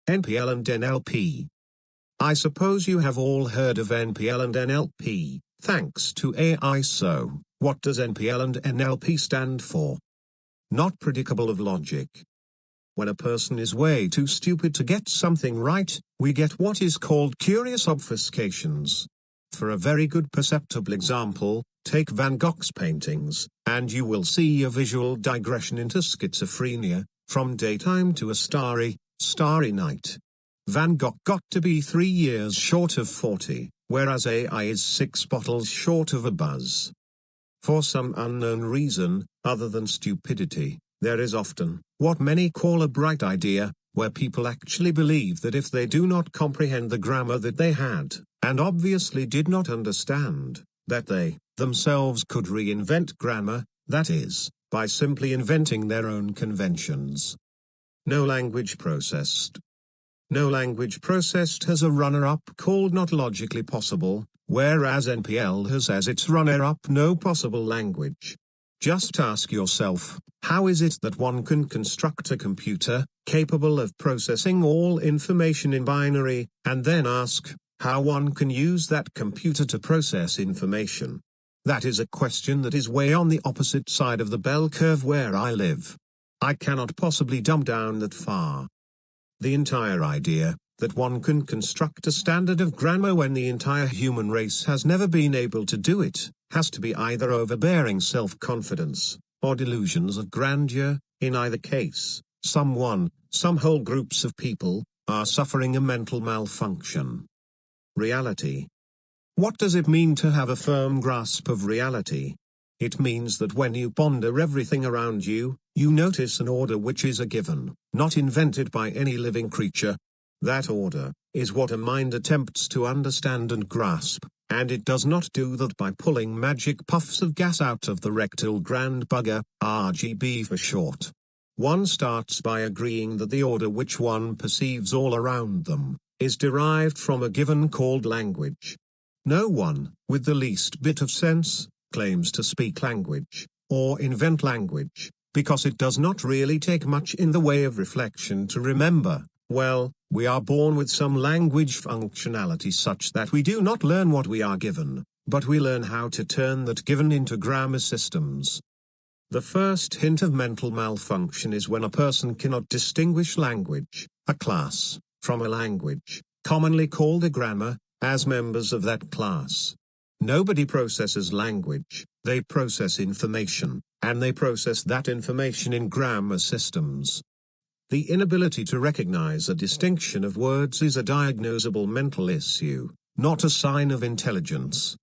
NPL and NLP. I suppose you have all heard of NPL and NLP, thanks to AI. So, what does NPL and NLP stand for? Not predicable of logic. When a person is way too stupid to get something right, we get what is called curious obfuscations. For a very good perceptible example, take Van Gogh's paintings, and you will see a visual digression into schizophrenia, from daytime to a starry night. Van Gogh got to be 3 years short of 40, whereas AI is 6 bottles short of a buzz. For some unknown reason, other than stupidity, there is often what many call a bright idea, where people actually believe that if they do not comprehend the grammar that they had, and obviously did not understand, that they, themselves could reinvent grammar, that is, by simply inventing their own conventions. No language processed. No language processed has a runner-up called Not Logically Possible, whereas NPL has as its runner-up No Possible Language. Just ask yourself, how is it that one can construct a computer capable of processing all information in binary, and then ask, how one can use that computer to process information? That is a question that is way on the opposite side of the bell curve where I live. I cannot possibly dumb down that far. The entire idea that one can construct a standard of grammar when the entire human race has never been able to do it, has to be either overbearing self-confidence, or delusions of grandeur. In either case, some whole groups of people, are suffering a mental malfunction. Reality. What does it mean to have a firm grasp of reality? It means that when you ponder everything around you, you notice an order which is a given, not invented by any living creature. That order is what a mind attempts to understand and grasp, and it does not do that by pulling magic puffs of gas out of the rectal grand bugger, RGB for short. One starts by agreeing that the order which one perceives all around them is derived from a given called language. No one, with the least bit of sense, claims to speak language, or invent language, because it does not really take much in the way of reflection to remember. Well, we are born with some language functionality such that we do not learn what we are given, but we learn how to turn that given into grammar systems. The first hint of mental malfunction is when a person cannot distinguish language, a class, from a language, commonly called a grammar, as members of that class. Nobody processes language, they process information, and they process that information in grammar systems. The inability to recognize a distinction of words is a diagnosable mental issue, not a sign of intelligence.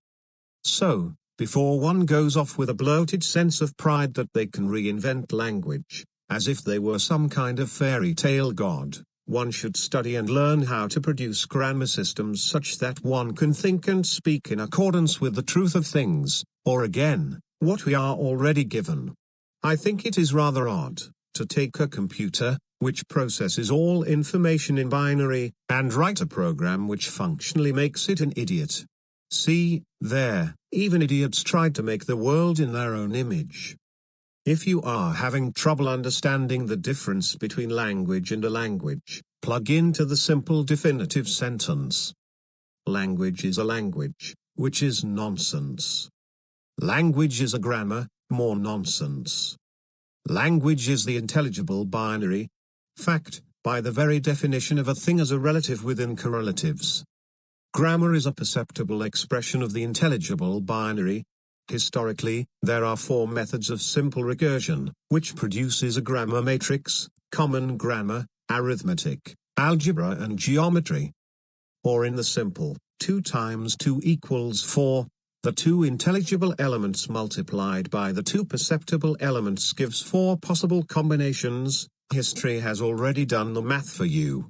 So, before one goes off with a bloated sense of pride that they can reinvent language, as if they were some kind of fairy tale god, one should study and learn how to produce grammar systems such that one can think and speak in accordance with the truth of things, or again, what we are already given. I think it is rather odd to take a computer, which processes all information in binary, and write a program which functionally makes it an idiot. See, there, even idiots tried to make the world in their own image. If you are having trouble understanding the difference between language and a language, plug into the simple definitive sentence. Language is a language, which is nonsense. Language is a grammar, more nonsense. Language is the intelligible binary. Fact, by the very definition of a thing as a relative within correlatives. Grammar is a perceptible expression of the intelligible binary. Historically, there are 4 methods of simple recursion, which produces a grammar matrix: common grammar, arithmetic, algebra and geometry. Or in the simple, 2 times 2 equals 4, the 2 intelligible elements multiplied by the 2 perceptible elements gives 4 possible combinations. History has already done the math for you.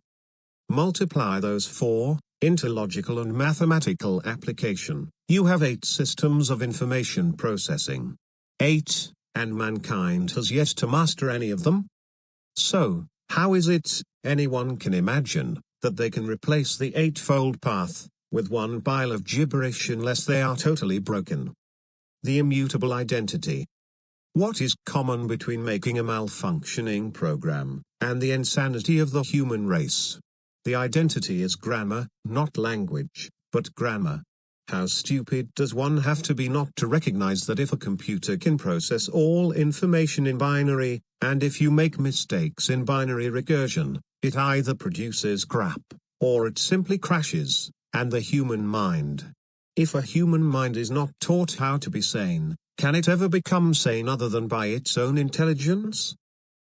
Multiply those 4, into logical and mathematical application, you have 8 systems of information processing. 8, and mankind has yet to master any of them. So, how is it anyone can imagine that they can replace the 8-fold path with one pile of gibberish unless they are totally broken? The immutable identity. What is common between making a malfunctioning program and the insanity of the human race? The identity is grammar, not language, but grammar. How stupid does one have to be not to recognize that if a computer can process all information in binary, and if you make mistakes in binary recursion, it either produces crap, or it simply crashes, and the human mind. If a human mind is not taught how to be sane, can it ever become sane other than by its own intelligence?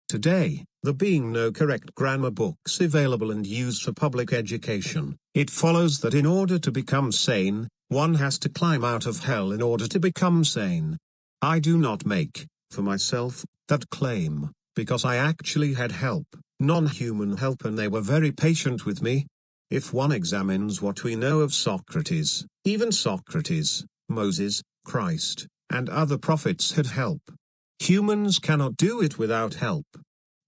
Today, there being no correct grammar books available and used for public education, it follows that in order to become sane, one has to climb out of hell in order to become sane. I do not make, for myself, that claim, because I actually had help, non-human help, and they were very patient with me. If one examines what we know of Socrates, even Socrates, Moses, Christ, and other prophets had help. Humans cannot do it without help.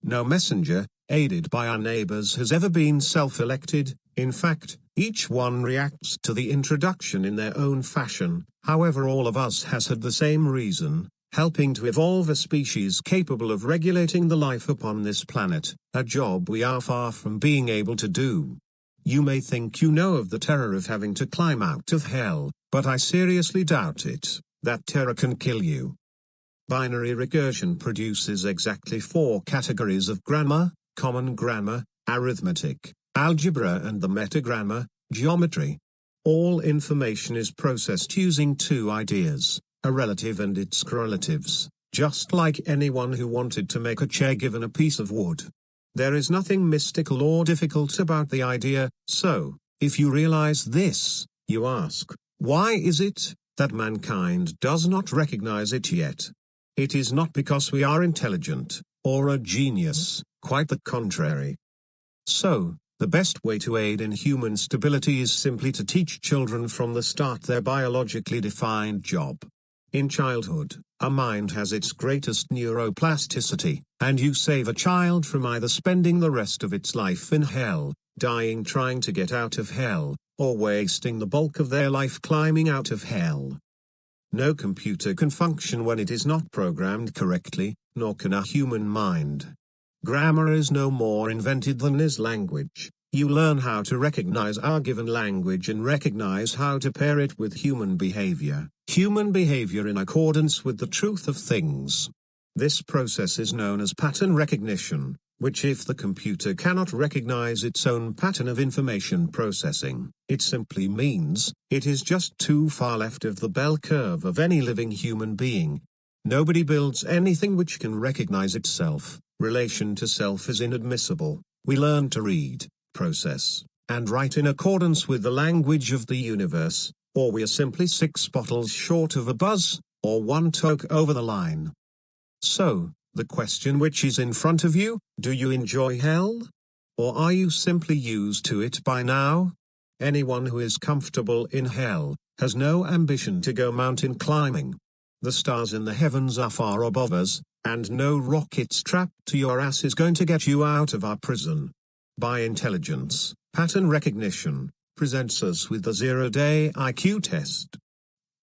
No messenger, aided by our neighbors, has ever been self-elected. In fact, each one reacts to the introduction in their own fashion. However, all of us has had the same reason, helping to evolve a species capable of regulating the life upon this planet, a job we are far from being able to do. You may think you know of the terror of having to climb out of hell, but I seriously doubt it. That terror can kill you. Binary recursion produces exactly 4 categories of grammar: common grammar, arithmetic, algebra, and the metagrammar, geometry. All information is processed using 2 ideas, a relative and its correlatives, just like anyone who wanted to make a chair given a piece of wood. There is nothing mystical or difficult about the idea, so, if you realize this, you ask, why is it that mankind does not recognize it yet? It is not because we are intelligent, or a genius, quite the contrary. So, the best way to aid in human stability is simply to teach children from the start their biologically defined job. In childhood, a mind has its greatest neuroplasticity, and you save a child from either spending the rest of its life in hell, dying trying to get out of hell, or wasting the bulk of their life climbing out of hell. No computer can function when it is not programmed correctly, nor can a human mind. Grammar is no more invented than is language. You learn how to recognize our given language and recognize how to pair it with human behavior in accordance with the truth of things. This process is known as pattern recognition, which, if the computer cannot recognize its own pattern of information processing, it simply means it is just too far left of the bell curve of any living human being. Nobody builds anything which can recognize itself. Relation to self is inadmissible. We learn to read, process, and write in accordance with the language of the universe, or we are simply 6 bottles short of a buzz, or 1 toke over the line. So, the question which is in front of you, do you enjoy hell? Or are you simply used to it by now? Anyone who is comfortable in hell has no ambition to go mountain climbing. The stars in the heavens are far above us, and no rocket strapped to your ass is going to get you out of our prison. By intelligence, pattern recognition presents us with the 0-day IQ test.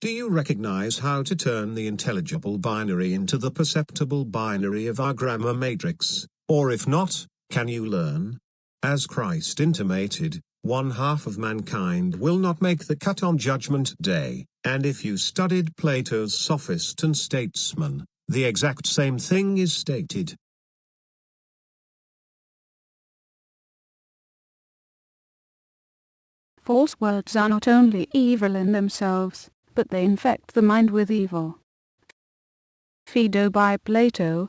Do you recognize how to turn the intelligible binary into the perceptible binary of our grammar matrix? Or if not, can you learn? As Christ intimated, 1/2 of mankind will not make the cut on Judgment Day, and if you studied Plato's Sophist and Statesman, the exact same thing is stated. False words are not only evil in themselves, but they infect the mind with evil. Phaedo by Plato,